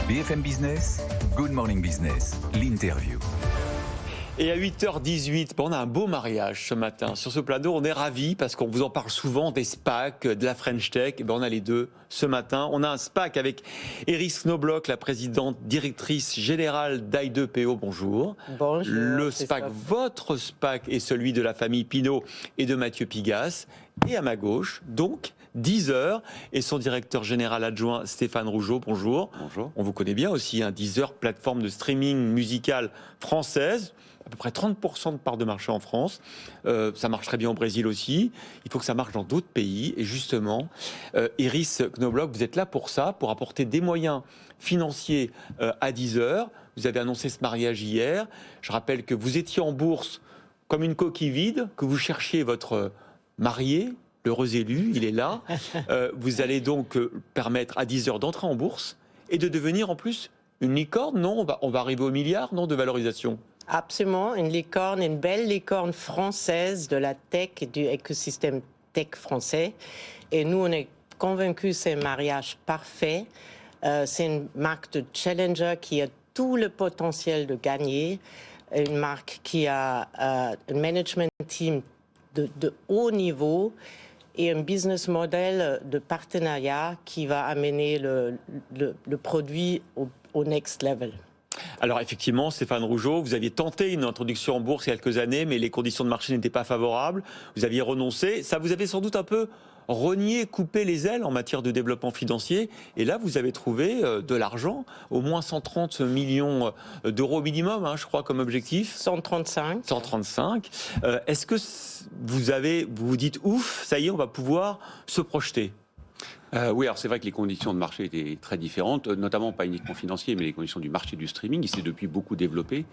BFM Business, Good Morning Business, l'interview. Et à 8h18, on a un beau mariage ce matin. Sur ce plateau, on est ravis parce qu'on vous en parle souvent des SPAC, de la French Tech. Et on a les deux ce matin. On a un SPAC avec Iris Knobloch, la présidente directrice générale d'I2PO. Bonjour. Bonjour. Le SPAC, votre SPAC est celui de la famille Pinault et de Mathieu Pigasse. Et à ma gauche, donc, Deezer et son directeur général adjoint Stéphane Rougeot. Bonjour. Bonjour. On vous connaît bien aussi, Deezer, plateforme de streaming musical française. À peu près 30% de part de marché en France. Ça marche très bien au Brésil aussi. Il faut que ça marche dans d'autres pays. Et justement, Iris Knobloch, vous êtes là pour ça, pour apporter des moyens financiers à Deezer. Vous avez annoncé ce mariage hier. Je rappelle que vous étiez en bourse comme une coquille vide, que vous cherchiez votre marié, l'heureux élu, il est là. Vous allez donc permettre à Deezer d'entrer en bourse et de devenir en plus une licorne, non ? On va arriver au milliard, non, de valorisation ? Absolument, une licorne, une belle licorne française de la tech et du écosystème tech français. Et nous, on est convaincus que c'est un mariage parfait. C'est une marque de challenger qui a tout le potentiel de gagner. Une marque qui a un management team de haut niveau et un business model de partenariat qui va amener le produit au next level. Alors effectivement, Stéphane Rougeot, vous aviez tenté une introduction en bourse il y a quelques années, mais les conditions de marché n'étaient pas favorables. Vous aviez renoncé. Ça vous avait sans doute un peu renié, coupé les ailes en matière de développement financier. Et là, vous avez trouvé de l'argent, au moins 130 millions d'euros minimum, je crois, comme objectif. 135. 135. Est-ce que vous vous dites, ouf, ça y est, on va pouvoir se projeter ? Oui, alors c'est vrai que les conditions de marché étaient très différentes, notamment pas uniquement financières, mais les conditions du marché du streaming. Il s'est depuis beaucoup développé.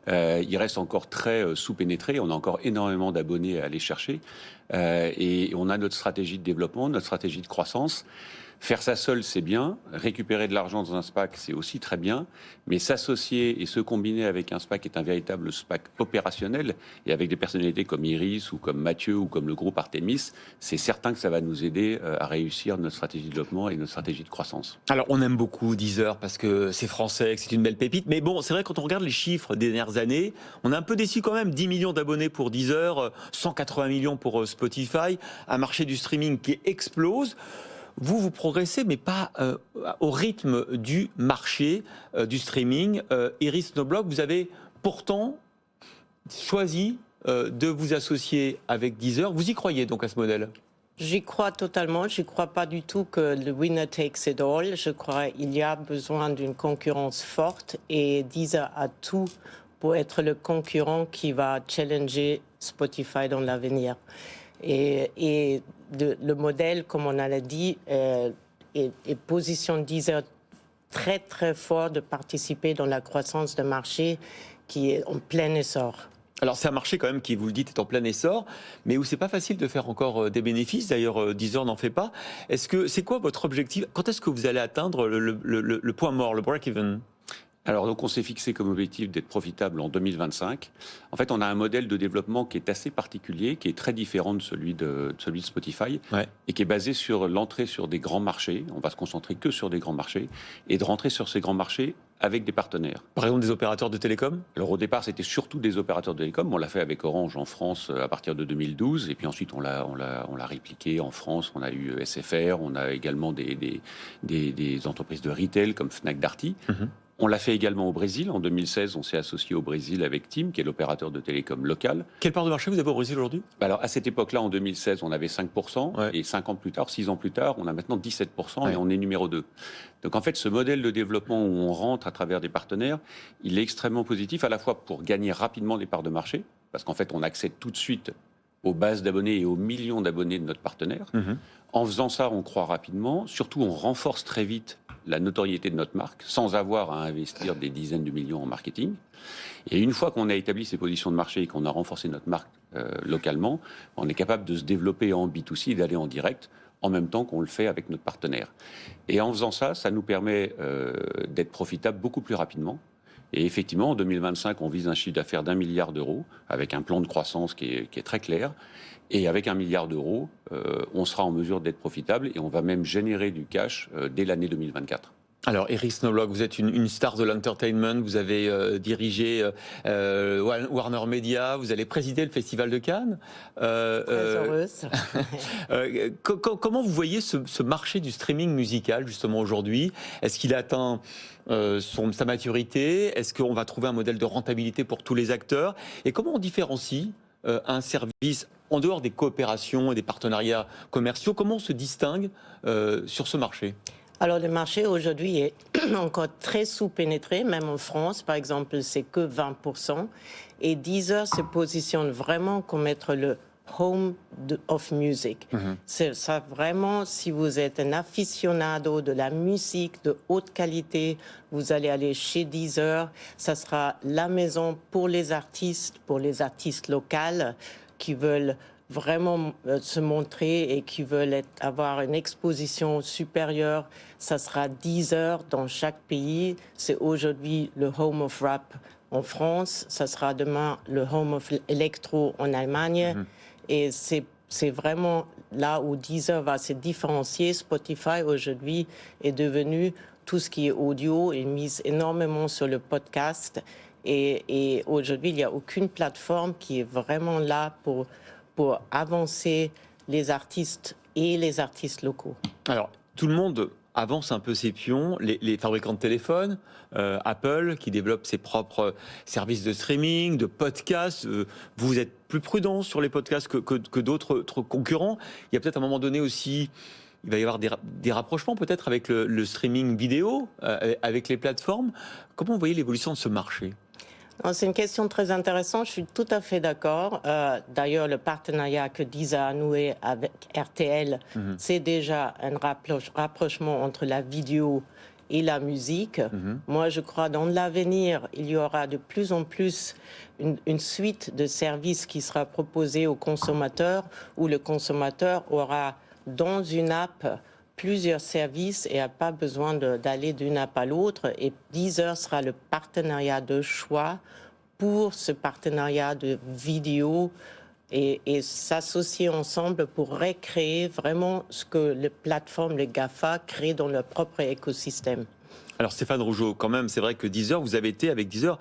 Il reste encore très sous-pénétré. On a encore énormément d'abonnés à aller chercher. Et on a notre stratégie de développement, notre stratégie de croissance. Faire ça seul, c'est bien. Récupérer de l'argent dans un SPAC, c'est aussi très bien. Mais s'associer et se combiner avec un SPAC qui est un véritable SPAC opérationnel, et avec des personnalités comme Iris ou comme Mathieu ou comme le groupe Artemis, c'est certain que ça va nous aider à réussir notre stratégie de développement et notre stratégie de croissance. Alors, on aime beaucoup Deezer parce que c'est français, que c'est une belle pépite. Mais bon, c'est vrai, quand on regarde les chiffres des dernières années, on est un peu déçu quand même. 10 millions d'abonnés pour Deezer, 180 millions pour Spotify, un marché du streaming qui explose. Vous progressez, mais pas au rythme du marché du streaming. Iris Knobloch, vous avez pourtant choisi de vous associer avec Deezer. Vous y croyez donc à ce modèle ? J'y crois totalement. Je ne crois pas du tout que le winner takes it all. Je crois qu'il y a besoin d'une concurrence forte et Deezer a tout pour être le concurrent qui va challenger Spotify dans l'avenir. Et le modèle, comme on l'a dit, positionne Deezer très très fort de participer dans la croissance d'un marché qui est en plein essor. Alors c'est un marché quand même qui, vous le dites, est en plein essor, mais où c'est pas facile de faire encore des bénéfices. D'ailleurs, Deezer n'en fait pas. C'est quoi votre objectif ? Quand est-ce que vous allez atteindre le point mort, le break-even ? Alors, donc, on s'est fixé comme objectif d'être profitable en 2025. En fait, on a un modèle de développement qui est assez particulier, qui est très différent de celui de Spotify, et qui est basé sur l'entrée sur des grands marchés. On va se concentrer que sur des grands marchés, et de rentrer sur ces grands marchés avec des partenaires. Par exemple, des opérateurs de télécom ? Alors, au départ, c'était surtout des opérateurs de télécom. On l'a fait avec Orange en France à partir de 2012, et puis ensuite, on l'a répliqué en France. On a eu SFR, on a également des entreprises de retail comme Fnac Darty. On l'a fait également au Brésil. En 2016, on s'est associé au Brésil avec TIM, qui est l'opérateur de télécom local. Quelle part de marché vous avez au Brésil aujourd'hui ? Alors, à cette époque-là, en 2016, on avait 5%. Et 5 ans plus tard, 6 ans plus tard, on a maintenant 17% et on est numéro 2. Donc, en fait, ce modèle de développement où on rentre à travers des partenaires, il est extrêmement positif, à la fois pour gagner rapidement des parts de marché, parce qu'en fait, on accède tout de suite aux bases d'abonnés et aux millions d'abonnés de notre partenaire. En faisant ça, on croît rapidement. Surtout, on renforce très vite la notoriété de notre marque, sans avoir à investir des dizaines de millions en marketing. Et une fois qu'on a établi ces positions de marché et qu'on a renforcé notre marque localement, on est capable de se développer en B2C et d'aller en direct en même temps qu'on le fait avec notre partenaire. Et en faisant ça, ça nous permet d'être profitable beaucoup plus rapidement. Et effectivement, en 2025, on vise un chiffre d'affaires d'1 milliard d'euros, avec un plan de croissance qui est très clair. Et avec 1 milliard d'euros, on sera en mesure d'être profitable et on va même générer du cash dès l'année 2024. Alors, Iris Knobloch, vous êtes une star de l'entertainment, vous avez dirigé Warner Media, vous allez présider le Festival de Cannes. Très heureuse. Comment vous voyez ce marché du streaming musical, justement, aujourd'hui? Est-ce qu'il atteint sa maturité? Est-ce qu'on va trouver un modèle de rentabilité pour tous les acteurs? Et comment on différencie un service en dehors des coopérations et des partenariats commerciaux? Comment on se distingue sur ce marché? Alors, le marché aujourd'hui est encore très sous-pénétré, même en France, par exemple, c'est que 20%. Et Deezer se positionne vraiment comme être le home of music. C'est ça vraiment, si vous êtes un aficionado de la musique de haute qualité, vous allez aller chez Deezer. Ça sera la maison pour les artistes locaux qui veulent vraiment se montrer et qui veulent avoir une exposition supérieure. Ça sera Deezer dans chaque pays. C'est aujourd'hui le home of rap en France. Ça sera demain le home of electro en Allemagne. Et c'est vraiment là où Deezer va se différencier. Spotify aujourd'hui est devenu tout ce qui est audio et mise énormément sur le podcast. Et aujourd'hui, il n'y a aucune plateforme qui est vraiment là pour avancer les artistes et les artistes locaux. Alors, tout le monde avance un peu ses pions, les fabricants de téléphones, Apple qui développe ses propres services de streaming, de podcasts. Vous êtes plus prudent sur les podcasts que d'autres concurrents. Il y a peut-être à un moment donné aussi, il va y avoir des rapprochements peut-être avec le streaming vidéo, avec les plateformes. Comment vous voyez l'évolution de ce marché ? C'est une question très intéressante, je suis tout à fait d'accord. D'ailleurs, le partenariat que Deezer a noué avec RTL, c'est déjà un rapprochement entre la vidéo et la musique. Moi, je crois dans l'avenir, il y aura de plus en plus une suite de services qui sera proposée aux consommateurs, où le consommateur aura dans une app plusieurs services et n'a pas besoin d'aller d'une app à l'autre. Et Deezer sera le partenariat de choix pour ce partenariat de vidéo et s'associer ensemble pour recréer vraiment ce que les plateformes, les GAFA, créent dans leur propre écosystème. Alors Stéphane Rougeot, quand même, c'est vrai que Deezer, vous avez été avec Deezer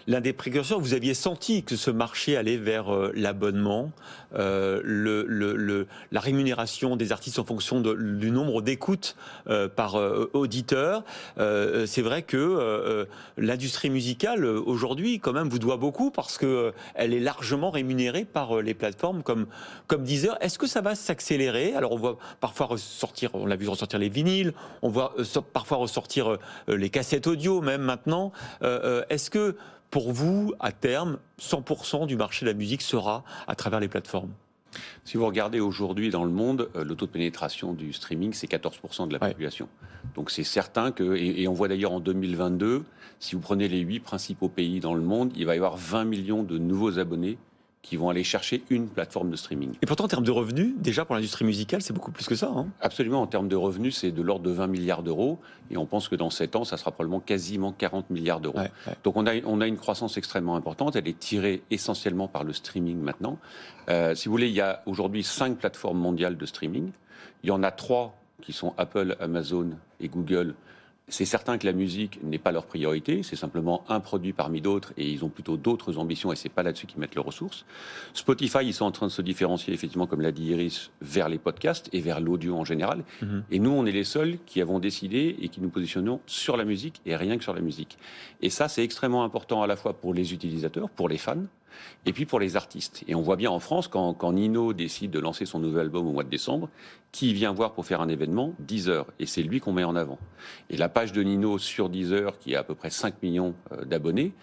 l'un des précurseurs. Vous aviez senti que ce marché allait vers l'abonnement, la rémunération des artistes en fonction du nombre d'écoutes par auditeur. C'est vrai que l'industrie musicale aujourd'hui, quand même, vous doit beaucoup parce que elle est largement rémunérée par les plateformes comme Deezer. Est-ce que ça va s'accélérer? Alors on voit parfois ressortir, on l'a vu ressortir les vinyles, on voit parfois ressortir les cassettes audio même maintenant. Est-ce que pour vous, à terme, 100% du marché de la musique sera à travers les plateformes? Si vous regardez aujourd'hui dans le monde, le taux de pénétration du streaming, c'est 14% de la population. Donc c'est certain que, et on voit d'ailleurs en 2022, si vous prenez les 8 principaux pays dans le monde, il va y avoir 20 millions de nouveaux abonnés qui vont aller chercher une plateforme de streaming. Et pourtant, en termes de revenus, déjà pour l'industrie musicale, c'est beaucoup plus que ça. Absolument, en termes de revenus, c'est de l'ordre de 20 milliards d'euros. Et on pense que dans 7 ans, ça sera probablement quasiment 40 milliards d'euros. Donc on a une croissance extrêmement importante. Elle est tirée essentiellement par le streaming maintenant. Si vous voulez, il y a aujourd'hui 5 plateformes mondiales de streaming. Il y en a 3 qui sont Apple, Amazon et Google. C'est certain que la musique n'est pas leur priorité, c'est simplement un produit parmi d'autres et ils ont plutôt d'autres ambitions et c'est pas là-dessus qu'ils mettent leurs ressources. Spotify, ils sont en train de se différencier, effectivement, comme l'a dit Iris, vers les podcasts et vers l'audio en général. Et nous, on est les seuls qui avons décidé et qui nous positionnons sur la musique et rien que sur la musique. Et ça, c'est extrêmement important à la fois pour les utilisateurs, pour les fans, et puis pour les artistes. Et on voit bien en France, quand Nino décide de lancer son nouvel album au mois de décembre, qui vient voir pour faire un événement? Deezer. Et c'est lui qu'on met en avant. Et la page de Nino sur Deezer, qui a à peu près 5 millions d'abonnés,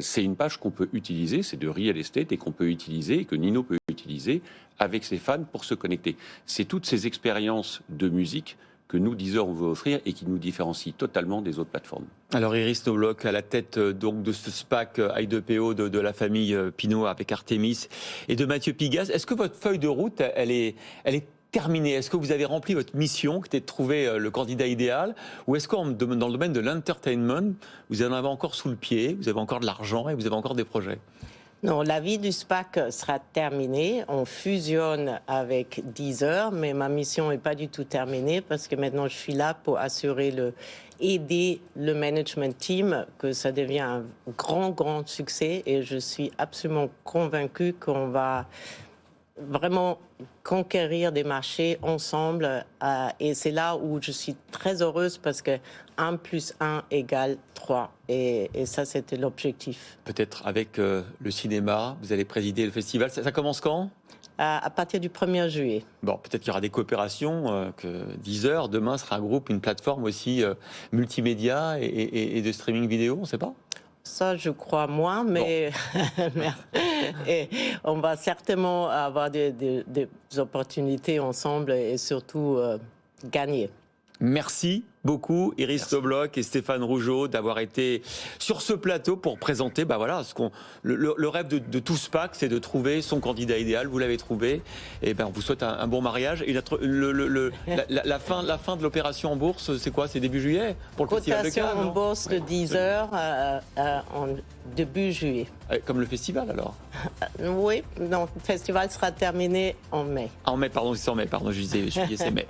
c'est une page qu'on peut utiliser, c'est de real estate, et qu'on peut utiliser, que Nino peut utiliser avec ses fans pour se connecter. C'est toutes ces expériences de musique que nous, Deezer, on veut offrir et qui nous différencie totalement des autres plateformes. Alors Iris Knobloch, à la tête donc de ce SPAC I2PO de la famille Pinault avec Artemis et de Mathieu Pigasse, est-ce que votre feuille de route, elle est terminée? Est-ce que vous avez rempli votre mission, qui était de trouver le candidat idéal? Ou est-ce que dans le domaine de l'entertainment, vous en avez encore sous le pied, vous avez encore de l'argent et vous avez encore des projets? Non, la vie du SPAC sera terminée. On fusionne avec Deezer, mais ma mission n'est pas du tout terminée parce que maintenant je suis là pour aider le management team que ça devient un grand succès et je suis absolument convaincue qu'on va vraiment conquérir des marchés ensemble et c'est là où je suis très heureuse parce que 1 + 1 = 3 et ça c'était l'objectif. Peut-être avec le cinéma, vous allez présider le festival, ça commence quand ? À partir du 1er juillet. Bon, peut-être qu'il y aura des coopérations, que Deezer demain sera un groupe, une plateforme aussi multimédia et de streaming vidéo, on ne sait pas ? Ça, je crois moins, mais et on va certainement avoir des opportunités ensemble et surtout gagner. Merci beaucoup Iris Knobloch et Stéphane Rougeot d'avoir été sur ce plateau pour présenter le rêve de tout SPAC, c'est de trouver son candidat idéal. Vous l'avez trouvé. Et on vous souhaite un bon mariage. Et la fin de l'opération en bourse, c'est quoi? C'est début juillet pour le festival de Cannes. Cotation en bourse de Deezer en début juillet. Comme le festival alors? Oui, non, le festival sera terminé en mai. En mai, pardon, c'est en mai, pardon, je disais juillet, c'est mai.